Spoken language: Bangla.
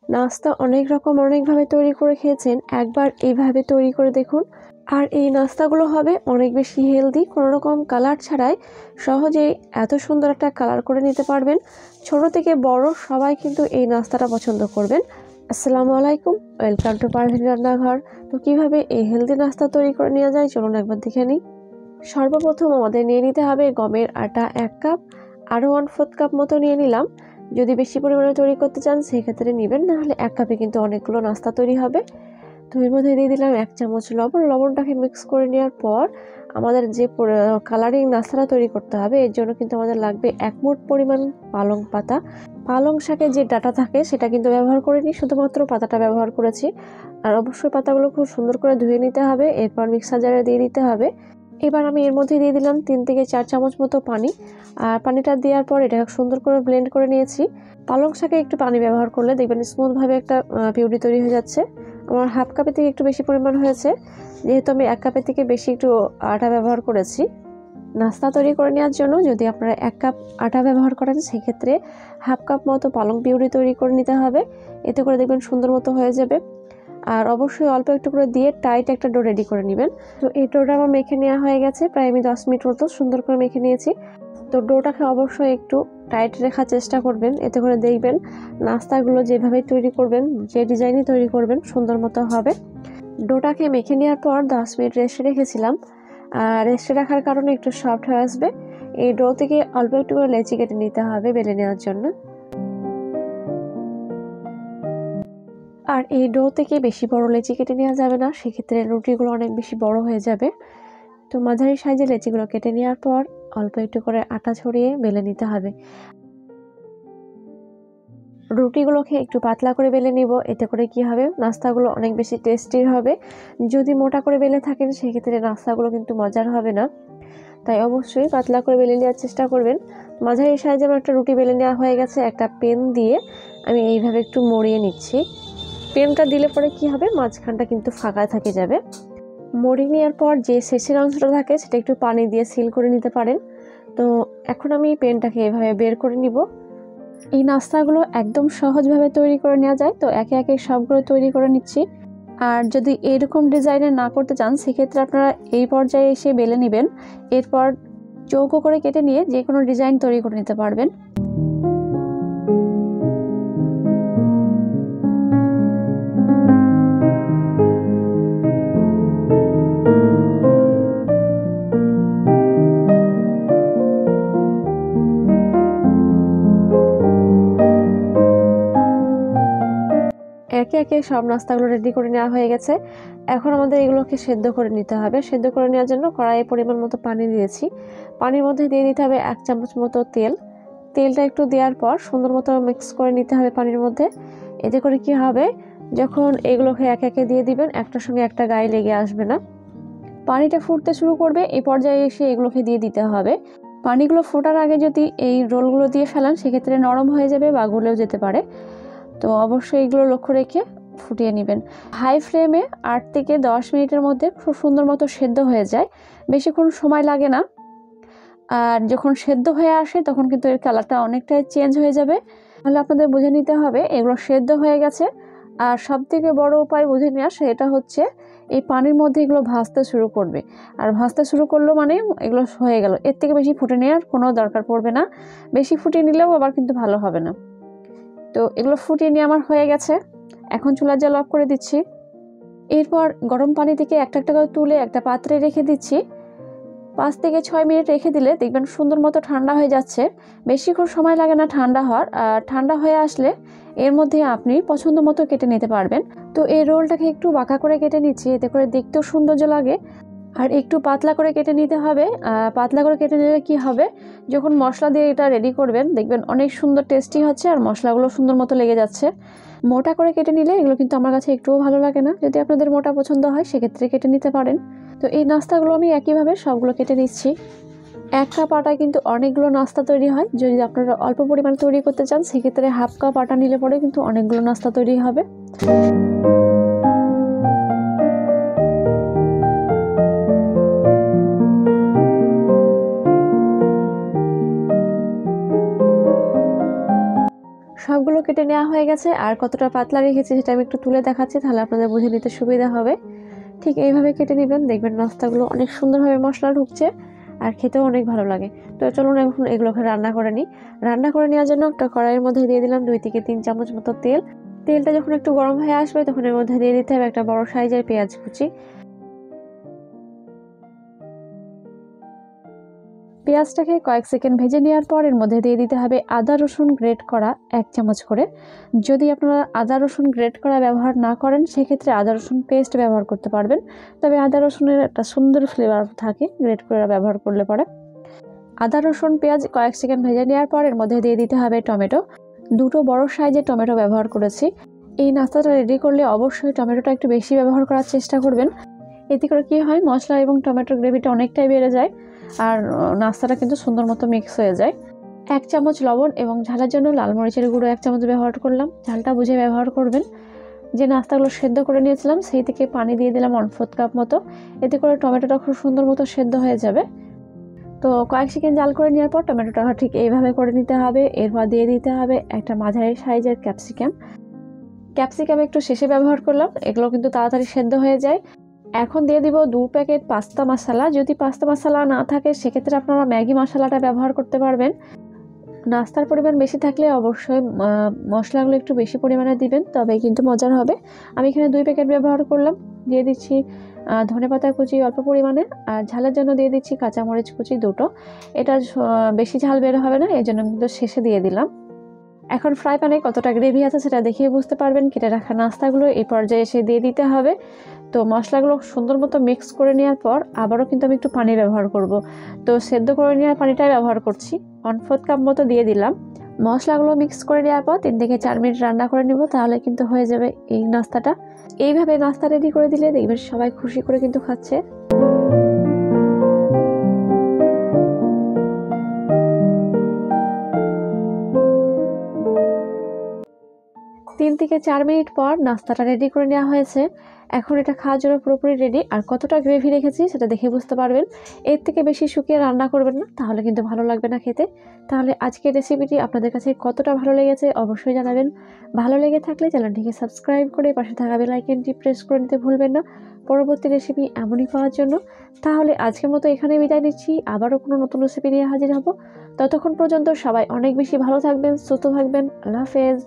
নাস্তা অনেক রকম অনেকভাবে তৈরি করে খেয়েছেন, একবার এইভাবে তৈরি করে দেখুন। আর এই নাস্তাগুলো হবে অনেক বেশি হেলদি, কোনো রকম কালার ছাড়াই সহজেই এত সুন্দর একটা কালার করে নিতে পারবেন। ছোট থেকে বড় সবাই কিন্তু এই নাস্তাটা পছন্দ করবেন। আসসালামু আলাইকুম, ওয়েলকাম টু পারভীন রান্নাঘর। তো কিভাবে এই হেলদি নাস্তা তৈরি করে নেওয়া যায় চলুন একবার দেখে নিই। সর্বপ্রথম আমাদের নিয়ে নিতে হবে গমের আটা 1 কাপ, আরও 1/4 কাপ মতো নিয়ে নিলাম। যদি বেশি পরিমাণে তৈরি করতে চান সেক্ষেত্রে নেবেন, নাহলে 1 কাপে কিন্তু অনেকগুলো নাস্তা তৈরি হবে। তো এর মধ্যে দিয়ে দিলাম 1 চামচ লবণ। লবণটাকে মিক্স করে নেওয়ার পর আমাদের যে কালারিং নাস্তাটা তৈরি করতে হবে এর জন্য কিন্তু আমাদের লাগবে 1 মুঠ পরিমাণ পালং পাতা। পালং শাকের যে ডাঁটা থাকে সেটা কিন্তু ব্যবহার করিনি, শুধুমাত্র পাতাটা ব্যবহার করেছি। আর অবশ্যই পাতাগুলো খুব সুন্দর করে ধুয়ে নিতে হবে, এরপর মিক্সার জারে দিয়ে দিতে হবে। এবার আমি এর মধ্যে দিয়ে দিলাম 3 থেকে 4 চামচ মতো পানি। আর পানিটা দেওয়ার পর এটাকে সুন্দর করে ব্লেন্ড করে নিয়েছি। পালং শাকে একটু পানি ব্যবহার করলে দেখবেন স্মুথভাবে একটা পিউরি তৈরি হয়ে যাচ্ছে। আমার 1/2 কাপের থেকে একটু বেশি পরিমাণ হয়েছে, যেহেতু আমি 1 কাপের থেকে বেশি একটু আটা ব্যবহার করেছি। নাস্তা তৈরি করে নেওয়ার জন্য যদি আপনারা 1 কাপ আটা ব্যবহার করেন সেক্ষেত্রে 1/2 কাপ মতো পালং পিউরি তৈরি করে নিতে হবে। এতে করে দেখবেন সুন্দর মতো হয়ে যাবে। আর অবশ্যই অল্প একটু করে দিয়ে টাইট একটা ডো রেডি করে নেবেন। তো এই ডোটা আমার মেখে নেওয়া হয়ে গেছে, প্রায় আমি 10 মিনিট মতো সুন্দর করে মেখে নিয়েছি। তো ডোটাকে অবশ্যই একটু টাইট রাখার চেষ্টা করবেন, এতে করে দেখবেন নাস্তাগুলো যেভাবে তৈরি করবেন, যে ডিজাইনে তৈরি করবেন সুন্দর মতো হবে। ডোটাকে মেখে নেওয়ার পর 10 মিনিট রেস্টে রেখেছিলাম। আর রেস্টে রাখার কারণে একটু সফট হয়ে আসবে। এই ডো থেকে অল্প একটু করে লেচি কেটে নিতে হবে বেলে নেওয়ার জন্য। আর এই ডো থেকে বেশি বড় লেচি কেটে নেওয়া যাবে না, সেক্ষেত্রে রুটিগুলো অনেক বেশি বড় হয়ে যাবে। তো মাঝারি সাইজের লেচিগুলো কেটে নেওয়ার পর অল্প একটু করে আটা ছড়িয়ে বেলে নিতে হবে। রুটিগুলোকে একটু পাতলা করে বেলে নিব, এতে করে কি হবে নাস্তাগুলো অনেক বেশি টেস্টি হবে। যদি মোটা করে বেলে থাকেন সেক্ষেত্রে নাস্তাগুলো কিন্তু মজার হবে না, তাই অবশ্যই পাতলা করে বেলে নেওয়ার চেষ্টা করবেন। মাঝারি সাইজে আমার একটা রুটি বেলে নেওয়া হয়ে গেছে। একটা পেন দিয়ে আমি এইভাবে একটু মড়িয়ে নিচ্ছি। পেনটা দিলে পরে কি হবে, মাঝখানটা কিন্তু ফাঁকা থেকে যাবে। মড়িয়ে নেওয়ার পর যে শেষের অংশটা থাকে সেটা একটু পানি দিয়ে সিল করে নিতে পারেন। তো এখন আমি পেনটাকে এভাবে বের করে নিব। এই নাস্তাগুলো একদম সহজভাবে তৈরি করে নেওয়া যায়, তো একে একে সবগুলো তৈরি করে নিচ্ছি। আর যদি এরকম ডিজাইনের না করতে চান সেক্ষেত্রে আপনারা এই পর্যায়ে এসে বেলে নেবেন, এরপর চৌকো করে কেটে নিয়ে যে কোনো ডিজাইন তৈরি করে নিতে পারবেন। একে একে সব নাস্তাগুলো রেডি করে নেওয়া হয়ে গেছে। এখন আমাদের এগুলোকে সেদ্ধ করে নিতে হবে। সেদ্ধ করে নেওয়ার জন্য কড়াইয়ে পরিমাণ মতো পানি দিয়েছি। পানির মধ্যে দিয়ে দিতে হবে 1 চামচ মতো তেল। তেলটা একটু দেওয়ার পর সুন্দর মতো মিক্স করে নিতে হবে পানির মধ্যে। এতে করে কি হবে, যখন এগুলোকে একে একে দিয়ে দিবেন একটার সঙ্গে একটা গায়ে লেগে আসবে না। পানিটা ফুটতে শুরু করবে, এই পর্যায়ে এসে এগুলোকে দিয়ে দিতে হবে। পানিগুলো ফোটার আগে যদি এই রোলগুলো দিয়ে ফেলান সেক্ষেত্রে নরম হয়ে যাবে বা গলেও যেতে পারে। তো অবশ্যই এগুলো লক্ষ্য রেখে ফুটিয়ে নেবেন। হাই ফ্লেমে 8 থেকে 10 মিনিটের মধ্যে খুব সুন্দর মতো সেদ্ধ হয়ে যায়, বেশিক্ষণ সময় লাগে না। আর যখন সেদ্ধ হয়ে আসে তখন কিন্তু এর কালারটা অনেকটাই চেঞ্জ হয়ে যাবে। তাহলে আপনাদের বুঝে নিতে হবে এগুলো সেদ্ধ হয়ে গেছে। আর সবথেকে বড় উপায় বুঝে নেওয়া সেটা হচ্ছে এই পানির মধ্যে এগুলো ভাজতে শুরু করবে। আর ভাজতে শুরু করলো মানে এগুলো হয়ে গেল, এর থেকে বেশি ফুটে নেওয়ার কোনো দরকার পড়বে না। বেশি ফুটিয়ে নিলেও আবার কিন্তু ভালো হবে না। তো এগুলো ফুটিয়ে নিয়ে আমার হয়ে গেছে। এখন চুলার জাল অফ করে দিচ্ছি। এরপর গরম পানি থেকে একটা একটা করে তুলে একটা পাত্রে রেখে দিচ্ছি। 5 থেকে 6 মিনিট রেখে দিলে দেখবেন সুন্দর মতো ঠান্ডা হয়ে যাচ্ছে। বেশিক্ষণ সময় লাগে না ঠান্ডা হওয়ার। আর ঠান্ডা হয়ে আসলে এর মধ্যে আপনি পছন্দ মতো কেটে নিতে পারবেন। তো এই রোলটাকে একটু বাঁকা করে কেটে নিচ্ছি, এতে করে দেখতেও সৌন্দর্য লাগে। আর একটু পাতলা করে কেটে নিতে হবে। পাতলা করে কেটে নিলে কি হবে, যখন মশলা দিয়ে এটা রেডি করবেন দেখবেন অনেক সুন্দর টেস্টি হচ্ছে আর মশলাগুলো সুন্দর মতো লেগে যাচ্ছে। মোটা করে কেটে নিলে এগুলো কিন্তু আমার কাছে একটুও ভালো লাগে না। যদি আপনাদের মোটা পছন্দ হয় সেক্ষেত্রে কেটে নিতে পারেন। তো এই নাস্তাগুলো আমি একইভাবে সবগুলো কেটে নিচ্ছি। 1 কাপ আটায় কিন্তু অনেকগুলো নাস্তা তৈরি হয়। যদি আপনারা অল্প পরিমাণে তৈরি করতে চান সেক্ষেত্রে 1/2 কাপ আটা নিলে পরে কিন্তু অনেকগুলো নাস্তা তৈরি হবে। সবগুলো নাস্তাগুলো কেটে নেওয়া হয়ে গেছে, আর কতটা পাতলা রেখেছি সেটা আমি একটু তুলে দেখাচ্ছি, তাহলে আপনাদের বুঝে নিতে সুবিধা হবে। ঠিক এইভাবে কেটে নেবেন, দেখবেন নাস্তাগুলো অনেক সুন্দরভাবে মশলা ঢুকছে আর খেতেও অনেক ভালো লাগে। তো চলুন এখন এগুলোকে রান্না করে নিই। রান্না করে নেওয়ার জন্য একটা কড়াইয়ের মধ্যে দিয়ে দিলাম 2 থেকে 3 চামচ মতো তেল। তেলটা যখন একটু গরম হয়ে আসবে তখন এর মধ্যে দিয়ে দিতে হবে একটা বড় সাইজের পেঁয়াজ কুচি। পেঁয়াজটাকে কয়েক সেকেন্ড ভেজে নেওয়ার পর এর মধ্যে দিয়ে দিতে হবে আদা রসুন গ্রেট করা 1 চামচ করে। যদি আপনারা আদা রসুন গ্রেট করা ব্যবহার না করেন সেক্ষেত্রে আদা রসুন পেস্ট ব্যবহার করতে পারবেন, তবে আদা রসুনের একটা সুন্দর ফ্লেভার থাকে গ্রেট করে ব্যবহার করলে পরে। আদা রসুন পেঁয়াজ কয়েক সেকেন্ড ভেজে নেওয়ার পর এর মধ্যে দিয়ে দিতে হবে টমেটো। 2টো বড় সাইজের টমেটো ব্যবহার করেছি। এই নাস্তাটা রেডি করলে অবশ্যই টমেটোটা একটু বেশি ব্যবহার করার চেষ্টা করবেন, এতে করে কি হয় মশলা এবং টমেটোর গ্রেভিটা অনেকটাই বেড়ে যায় আর নাস্তাটা কিন্তু সুন্দর মতো মিক্স হয়ে যায়। 1 চামচ লবণ এবং ঝালের জন্য লাল মরিচের গুঁড়ো 1 চামচ ব্যবহার করলাম, ঝালটা বুঝে ব্যবহার করবেন। যে নাস্তাগুলো সেদ্ধ করে নিয়েছিলাম সেই থেকে পানি দিয়ে দিলাম 1/4 কাপ মতো, এতে করে টমেটোটা খুব সুন্দর মতো সেদ্ধ হয়ে যাবে। তো কয়েক সেকেন্ড জাল করে নেওয়ার পর টমেটোটা ঠিক এইভাবে করে নিতে হবে। এরপর দিয়ে দিতে হবে একটা মাঝারি সাইজের ক্যাপসিকাম একটু শেষে ব্যবহার করলাম, এগুলো কিন্তু তাড়াতাড়ি সেদ্ধ হয়ে যায়। এখন দিয়ে দিব 2 প্যাকেট পাস্তা মশলা। যদি পাস্তা মশলা না থাকে সেক্ষেত্রে আপনারা ম্যাগি মশলাটা ব্যবহার করতে পারবেন। নাস্তার পরিমাণ বেশি থাকলে অবশ্যই মশলাগুলো একটু বেশি পরিমাণে দিবেন, তবে কিন্তু মজার হবে। আমি এখানে 2 প্যাকেট ব্যবহার করলাম। দিয়ে দিচ্ছি ধনেপাতা কুচি অল্প পরিমাণে, আর ঝালের জন্য দিয়ে দিচ্ছি কাঁচামরিচ কুচি 2টো। এটা বেশি ঝাল বের হবে না, এই জন্য কিন্তু শেষে দিয়ে দিলাম। এখন ফ্রাই প্যানে কতটা গ্রেভি আছে সেটা দেখিয়ে বুঝতে পারবেন। কেটে রাখা নাস্তাগুলো এই পর্যায়ে এসে দিয়ে দিতে হবে। তো মশলাগুলো সুন্দর মতো মিক্স করে নেওয়ার পর আবারও কিন্তু আমি একটু পানি ব্যবহার করব। তো সেদ্ধ করে নেওয়ার পানিটাই ব্যবহার করছি, 1/4 কাপ মতো দিয়ে দিলাম। মশলাগুলো মিক্স করে নেওয়ার পর 3 থেকে 4 মিনিট রান্না করে নেব, তাহলে কিন্তু হয়ে যাবে এই নাস্তাটা। এইভাবে নাস্তা রেডি করে দিলে দেখবেন সবাই খুশি করে কিন্তু খাচ্ছে। 3 থেকে 4 মিনিট পর নাস্তাটা রেডি করে নেওয়া হয়েছে। এখন এটা খাওয়ার জন্য পুরোপুরি রেডি, আর কতটা গ্রেভি রেখেছি সেটা দেখে বুঝতে পারবেন। এর থেকে বেশি শুকিয়ে রান্না করবেন না, তাহলে কিন্তু ভালো লাগবে না খেতে। তাহলে আজকের রেসিপিটি আপনাদের কাছে কতটা ভালো লেগেছে অবশ্যই জানাবেন। ভালো লেগে থাকলে চ্যানেলটিকে সাবস্ক্রাইব করে পাশে থাকা বেল আইকনটি প্রেস করে নিতে ভুলবেন না পরবর্তী রেসিপি এমনই পাওয়ার জন্য। তাহলে আজকের মতো এখানে বিদায় নিচ্ছি, আবারও কোনো নতুন রেসিপি নিয়ে হাজির হব। ততক্ষণ পর্যন্ত সবাই অনেক বেশি ভালো থাকবেন, সুস্থ থাকবেন। আল্লাহ হাফেজ।